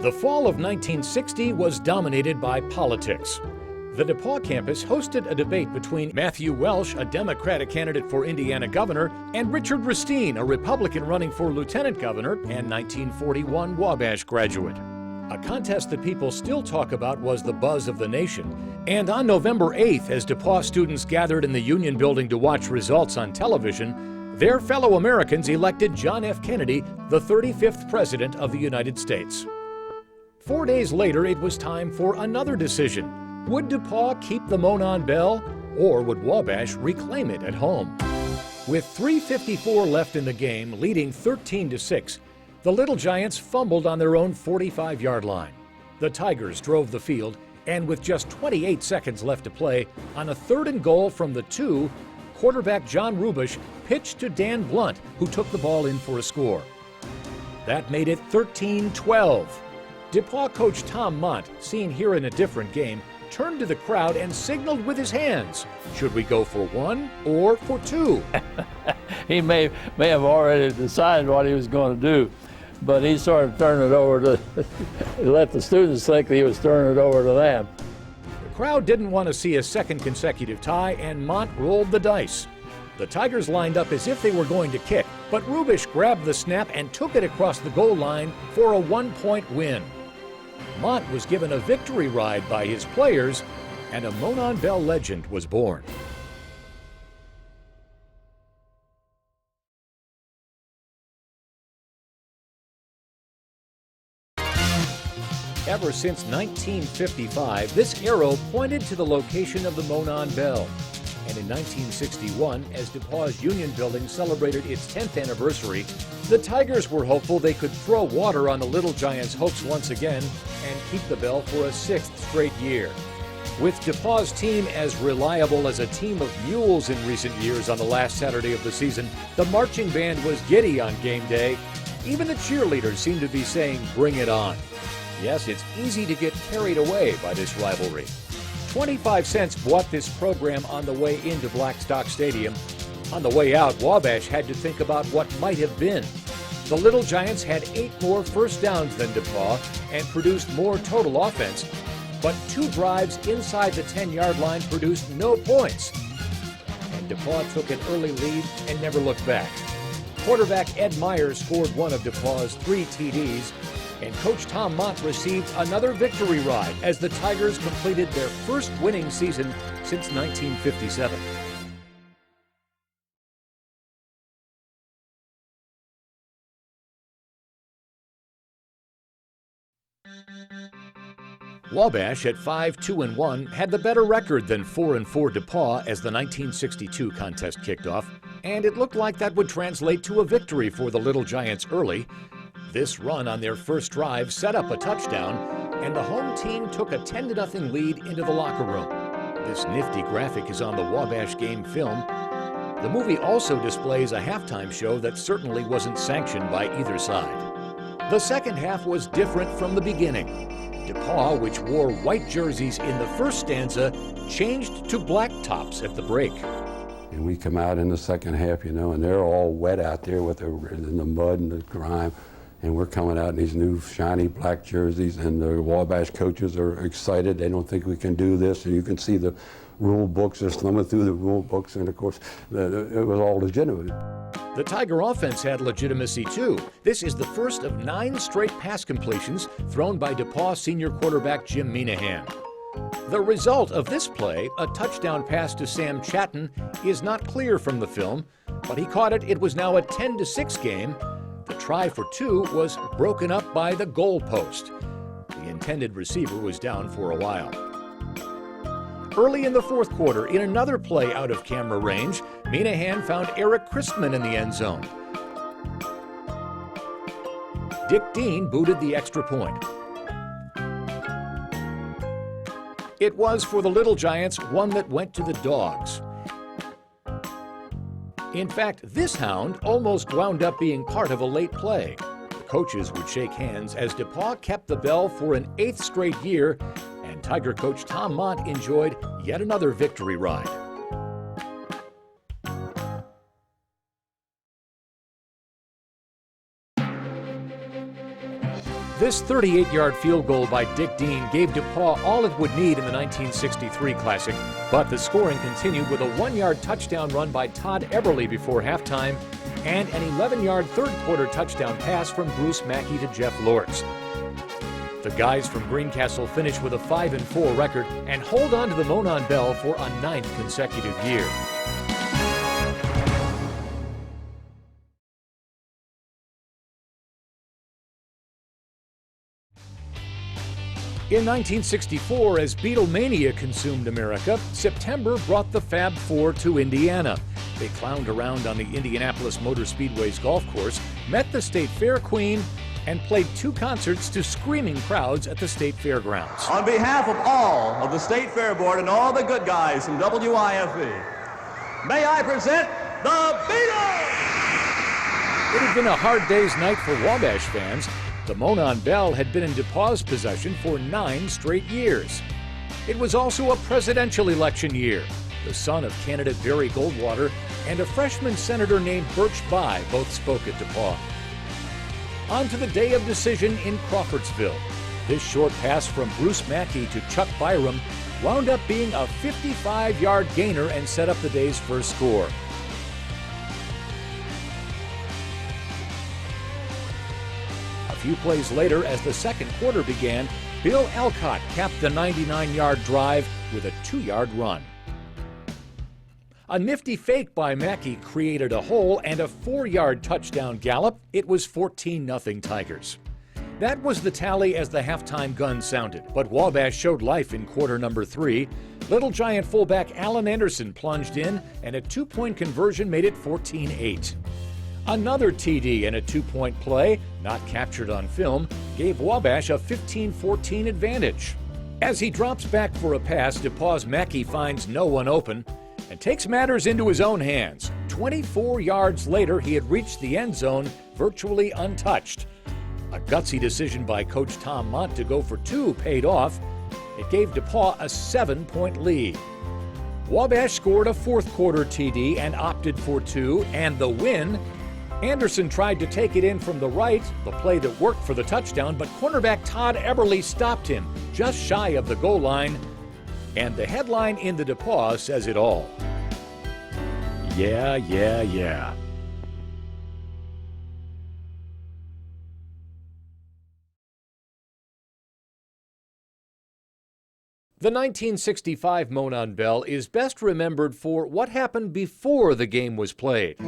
The fall of 1960 was dominated by politics. The DePauw campus hosted a debate between Matthew Welsh, a Democratic candidate for Indiana governor, and Richard Ristine, a Republican running for lieutenant governor and 1941 Wabash graduate. A contest that people still talk about was the buzz of the nation. And on November 8th, as DePauw students gathered in the Union Building to watch results on television, their fellow Americans elected John F. Kennedy, the 35th President of the United States. 4 days later, it was time for another decision. Would DePauw keep the Monon Bell, or would Wabash reclaim it at home? With 3:54 left in the game, leading 13-6, the Little Giants fumbled on their own 45-yard line. The Tigers drove the field, and with just 28 seconds left to play, on a 3rd and goal from the 2, quarterback John Wabash pitched to Dan Blunt, who took the ball in for a score. That made it 13-12. DePauw coach Tom Mott, seen here in a different game, turned to the crowd and signaled with his hands. Should we go for 1 or for 2? He may have already decided what he was going to do, but he sort of turned it over to, let the students think that he was turning it over to them. The crowd didn't want to see a second consecutive tie, and Mott rolled the dice. The Tigers lined up as if they were going to kick, but Wabash grabbed the snap and took it across the goal line for a 1-point win. Mott was given a victory ride by his players, and a Monon Bell legend was born. Ever since 1955, this arrow pointed to the location of the Monon Bell. And in 1961, as DePauw's Union Building celebrated its 10th anniversary, the Tigers were hopeful they could throw water on the Little Giants' hopes once again and keep the bell for a 6th straight year. With DePauw's team as reliable as a team of mules in recent years on the last Saturday of the season, the marching band was giddy on game day. Even the cheerleaders seemed to be saying, "Bring it on." Yes, it's easy to get carried away by this rivalry. 25 cents bought this program on the way into Blackstock Stadium. On the way out, Wabash had to think about what might have been. The Little Giants had 8 more first downs than DePauw and produced more total offense, but 2 drives inside the 10-yard line produced no points. And DePauw took an early lead and never looked back. Quarterback Ed Meyer scored one of DePauw's 3 TDs, and Coach Tom Mott received another victory ride as the Tigers completed their first winning season since 1957. Wabash at 5-2-1 had the better record than 4-4 DePauw as the 1962 contest kicked off, and it looked like that would translate to a victory for the Little Giants early. This run on their first drive set up a touchdown, and the home team took a 10-0 lead into the locker room. This nifty graphic is on the Wabash game film. The movie also displays a halftime show that certainly wasn't sanctioned by either side. The second half was different from the beginning. DePauw, which wore white jerseys in the first stanza, changed to black tops at the break. And we come out in the second half, and they're all wet out there in the mud and the grime. And we're coming out in these new shiny black jerseys, and the Wabash coaches are excited. They don't think we can do this. And you can see the rule books are thumbing through the rule books, and of course, it was all legitimate. The Tiger offense had legitimacy too. This is the first of 9 straight pass completions thrown by DePauw senior quarterback Jim Minahan. The result of this play, a touchdown pass to Sam Chatton, is not clear from the film, but he caught it. It was now a 10-6 game. The try for 2 was broken up by the goal post. The intended receiver was down for a while. Early in the 4th quarter, in another play out of camera range, Minahan found Eric Christman in the end zone. Dick Dean booted the extra point. It was, for the Little Giants, one that went to the dogs. In fact, this hound almost wound up being part of a late play. The coaches would shake hands as DePauw kept the bell for an 8th straight year, and Tiger coach Tom Mott enjoyed yet another victory ride. This 38-yard field goal by Dick Dean gave DePauw all it would need in the 1963 Classic, but the scoring continued with a 1-yard touchdown run by Todd Eberly before halftime and an 11-yard third-quarter touchdown pass from Bruce Mackey to Jeff Lortz. The guys from Greencastle finish with a 5-4 record and hold on to the Monon Bell for a 9th consecutive year. In 1964, as Beatlemania consumed America, September brought the Fab Four to Indiana. They clowned around on the Indianapolis Motor Speedway's golf course, met the State Fair Queen, and played 2 concerts to screaming crowds at the State Fairgrounds. On behalf of all of the State Fair Board and all the good guys from WIFE, may I present the Beatles! It had been a hard day's night for Wabash fans. The Monon Bell had been in DePauw's possession for 9 straight years. It was also a presidential election year. The son of candidate Barry Goldwater and a freshman senator named Birch Bayh both spoke at DePauw. On to the day of decision in Crawfordsville. This short pass from Bruce Mackey to Chuck Byram wound up being a 55-yard gainer and set up the day's first score. A few plays later, as the second quarter began, Bill Alcott capped the 99-yard drive with a 2-yard run. A nifty fake by Mackey created a hole and a 4-yard touchdown gallop. It was 14-0 Tigers. That was the tally as the halftime gun sounded, but Wabash showed life in quarter number 3. Little Giant fullback Alan Anderson plunged in, and a 2-point conversion made it 14-8. Another TD and a 2-point play, not captured on film, gave Wabash a 15-14 advantage. As he drops back for a pass, DePauw's Mackey finds no one open and takes matters into his own hands. 24 yards later, he had reached the end zone virtually untouched. A gutsy decision by Coach Tom Mont to go for 2 paid off. It gave DePauw a 7-point lead. Wabash scored a fourth-quarter TD and opted for 2, and the win. Anderson tried to take it in from the right, the play that worked for the touchdown, but cornerback Todd Eberly stopped him just shy of the goal line. And the headline in the DePauw says it all. Yeah, yeah, yeah. The 1965 Monon Bell is best remembered for what happened before the game was played.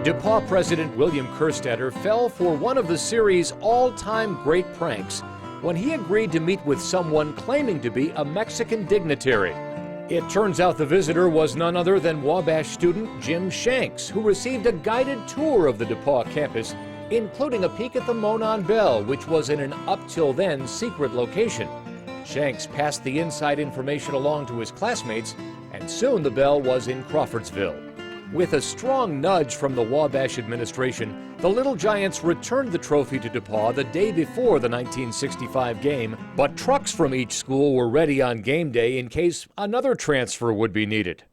DePauw president William Kerstetter fell for one of the series' all-time great pranks when he agreed to meet with someone claiming to be a Mexican dignitary. It turns out the visitor was none other than Wabash student Jim Shanks, who received a guided tour of the DePauw campus, including a peek at the Monon Bell, which was in an up-till-then secret location. Shanks passed the inside information along to his classmates, and soon the bell was in Crawfordsville. With a strong nudge from the Wabash administration, the Little Giants returned the trophy to DePauw the day before the 1965 game, but trucks from each school were ready on game day in case another transfer would be needed.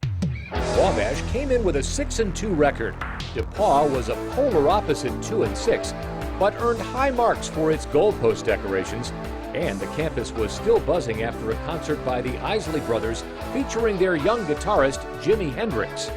Wabash came in with a 6-2 record. DePauw was a polar opposite 2-6, but earned high marks for its goalpost decorations, and the campus was still buzzing after a concert by the Isley Brothers featuring their young guitarist Jimi Hendrix.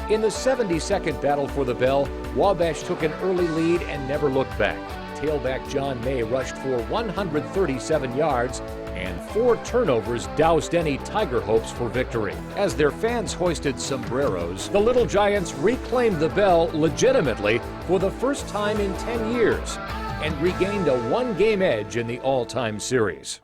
In the 72nd battle for the bell, Wabash took an early lead and never looked back. Tailback John May rushed for 137 yards, and 4 turnovers doused any Tiger hopes for victory. As their fans hoisted sombreros, the Little Giants reclaimed the bell legitimately for the first time in 10 years and regained a 1-game edge in the all-time series.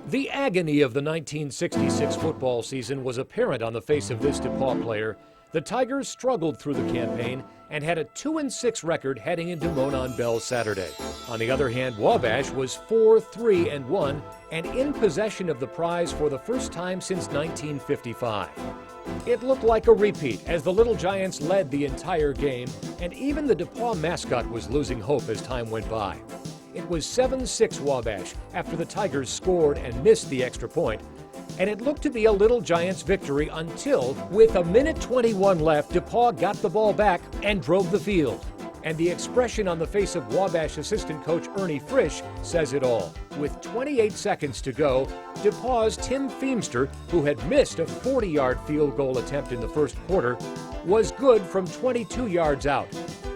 The agony of the 1966 football season was apparent on the face of this DePauw player. The Tigers struggled through the campaign and had a 2-6 record heading into Monon Bell Saturday. On the other hand, Wabash was 4-3-1 and in possession of the prize for the first time since 1955. It looked like a repeat as the Little Giants led the entire game, and even the DePauw mascot was losing hope as time went by. It was 7-6 Wabash after the Tigers scored and missed the extra point, and it looked to be a Little Giants victory until, with a minute 21 left, DePauw got the ball back and drove the field. And the expression on the face of Wabash assistant coach Ernie Frisch says it all. With 28 seconds to go, DePauw's Tim Feemster, who had missed a 40-yard field goal attempt in the first quarter, was good from 22 yards out.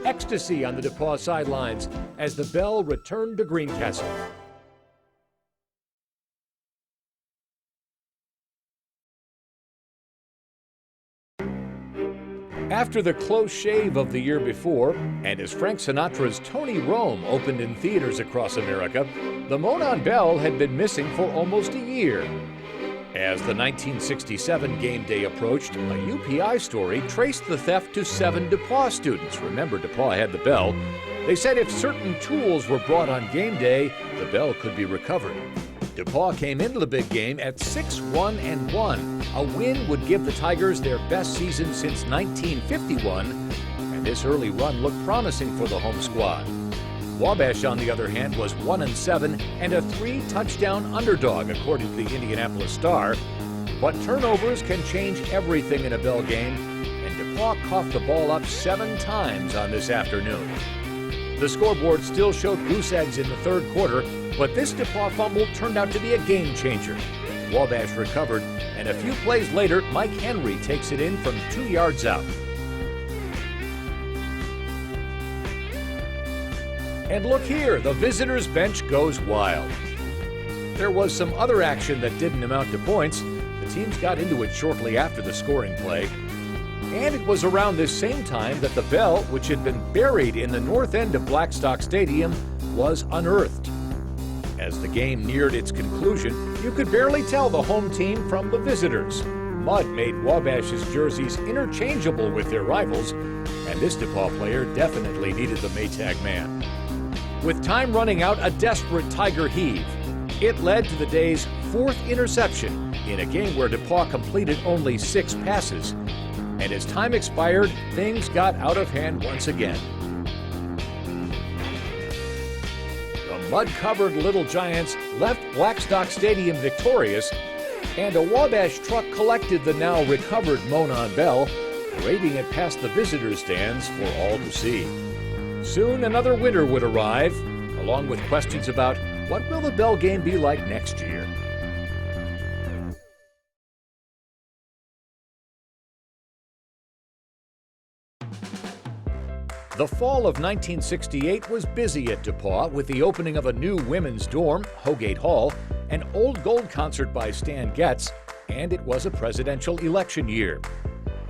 Ecstasy on the DePauw sidelines as the bell returned to Greencastle. After the close shave of the year before, and as Frank Sinatra's Tony Rome opened in theaters across America, the Monon Bell had been missing for almost a year. As the 1967 game day approached, a UPI story traced the theft to 7 DePauw students. Remember, DePauw had the bell. They said if certain tools were brought on game day, the bell could be recovered. DePauw came into the big game at 6-1-1. A win would give the Tigers their best season since 1951, and this early run looked promising for the home squad. Wabash, on the other hand, was 1-7 and a 3-touchdown underdog, according to the Indianapolis Star. But turnovers can change everything in a bell game, and DePauw coughed the ball up 7 times on this afternoon. The scoreboard still showed goose eggs in the third quarter, but this DePauw fumble turned out to be a game changer. Wabash recovered, and a few plays later, Mike Henry takes it in from 2 yards out. And look here, the visitors' bench goes wild. There was some other action that didn't amount to points. The teams got into it shortly after the scoring play. And it was around this same time that the bell, which had been buried in the north end of Blackstock Stadium, was unearthed. As the game neared its conclusion, you could barely tell the home team from the visitors. Mud made Wabash's jerseys interchangeable with their rivals, and this DePauw player definitely needed the Maytag man. With time running out, a desperate Tiger heave. It led to the day's 4th interception in a game where DePauw completed only 6 passes. And as time expired, things got out of hand once again. The mud-covered Little Giants left Blackstock Stadium victorious, and a Wabash truck collected the now recovered Monon Bell, parading it past the visitors' stands for all to see. Soon another winter would arrive, along with questions about what will the bell game be like next year. The fall of 1968 was busy at DePauw with the opening of a new women's dorm, Hogate Hall, an Old Gold concert by Stan Getz, and it was a presidential election year.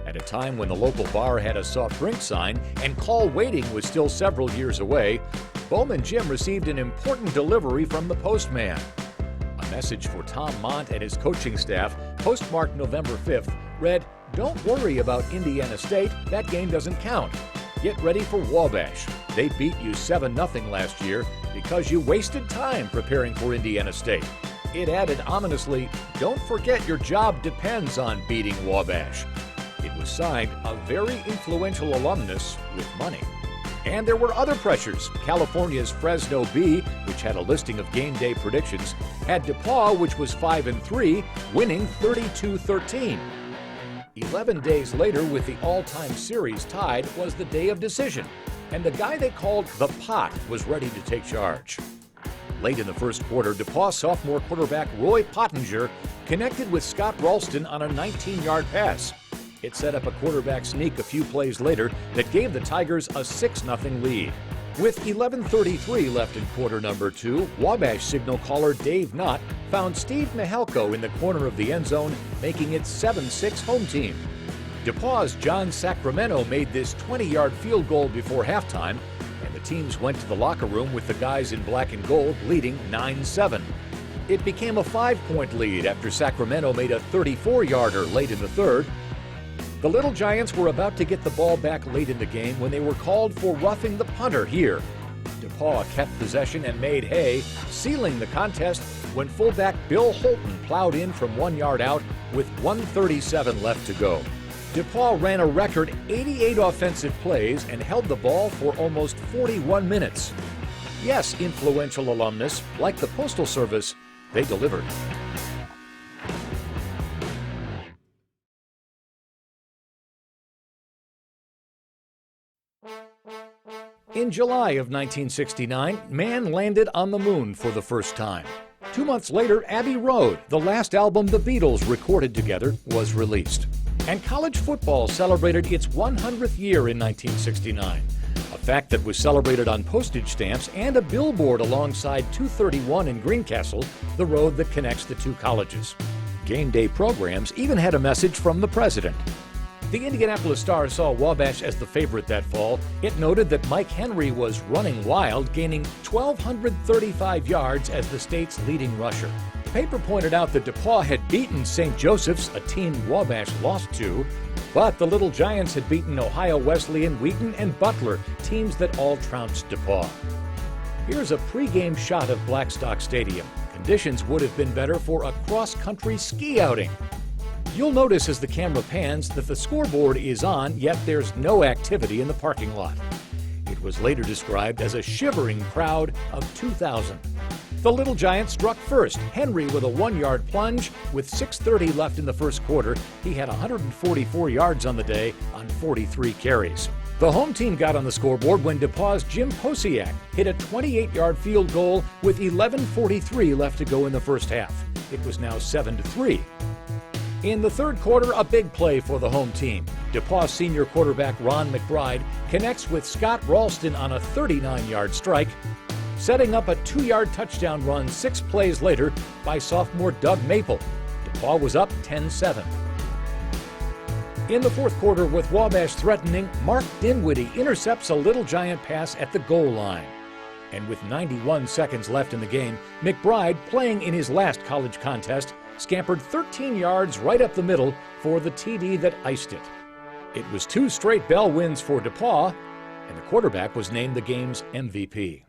At a time when the local bar had a soft drink sign and call waiting was still several years away, Bowman Jim received an important delivery from the postman. A message for Tom Mont and his coaching staff, postmarked November 5th, read, "Don't worry about Indiana State, that game doesn't count. Get ready for Wabash. They beat you 7-0 last year because you wasted time preparing for Indiana State." It added ominously, "Don't forget your job depends on beating Wabash." It was signed a very influential alumnus with money. And there were other pressures. California's Fresno Bee, which had a listing of game day predictions, had DePauw, which was 5-3, winning 32-13. 11 days later, with the all-time series tied, was the day of decision, and the guy they called the Pot was ready to take charge. Late in the first quarter, DePauw sophomore quarterback Roy Pottinger connected with Scott Ralston on a 19-yard pass. It set up a quarterback sneak a few plays later that gave the Tigers a 6-0 lead. With 11:33 left in quarter number 2, Wabash signal caller Dave Knott found Steve Mihalko in the corner of the end zone, making it 7-6 home team. DePauw's John Sacramento made this 20-yard field goal before halftime, and the teams went to the locker room with the guys in black and gold leading 9-7. It became a 5-point lead after Sacramento made a 34-yarder late in the third. The Little Giants were about to get the ball back late in the game when they were called for roughing the punter here. DePauw kept possession and made hay, sealing the contest when fullback Bill Holton plowed in from 1 yard out with 1:37 left to go. DePauw ran a record 88 offensive plays and held the ball for almost 41 minutes. Yes, influential alumnus, like the Postal Service, they delivered. In July of 1969, man landed on the moon for the first time. 2 months later, Abbey Road, the last album the Beatles recorded together, was released. And college football celebrated its 100th year in 1969, a fact that was celebrated on postage stamps and a billboard alongside 231 in Greencastle, the road that connects the two colleges. Game day programs even had a message from the president. The Indianapolis Star saw Wabash as the favorite that fall. It noted that Mike Henry was running wild, gaining 1,235 yards as the state's leading rusher. The paper pointed out that DePauw had beaten St. Joseph's, a team Wabash lost to, but the Little Giants had beaten Ohio Wesleyan, Wheaton, and Butler, teams that all trounced DePauw. Here's a pregame shot of Blackstock Stadium. Conditions would have been better for a cross-country ski outing. You'll notice as the camera pans that the scoreboard is on, yet there's no activity in the parking lot. It was later described as a shivering crowd of 2,000. The Little Giants struck first, Henry with a 1-yard plunge. With 6:30 left in the first quarter, he had 144 yards on the day on 43 carries. The home team got on the scoreboard when DePauw's Jim Posiak hit a 28-yard field goal with 11:43 left to go in the first half. It was now 7-3. In the third quarter, a big play for the home team. DePauw senior quarterback Ron McBride connects with Scott Ralston on a 39-yard strike, setting up a 2-yard touchdown run 6 plays later by sophomore Doug Maple. DePauw was up 10-7. In the fourth quarter, with Wabash threatening, Mark Dinwiddie intercepts a Little Giant pass at the goal line. And with 91 seconds left in the game, McBride, playing in his last college contest, scampered 13 yards right up the middle for the TD that iced it. It was 2 straight bell wins for DePauw, and the quarterback was named the game's MVP.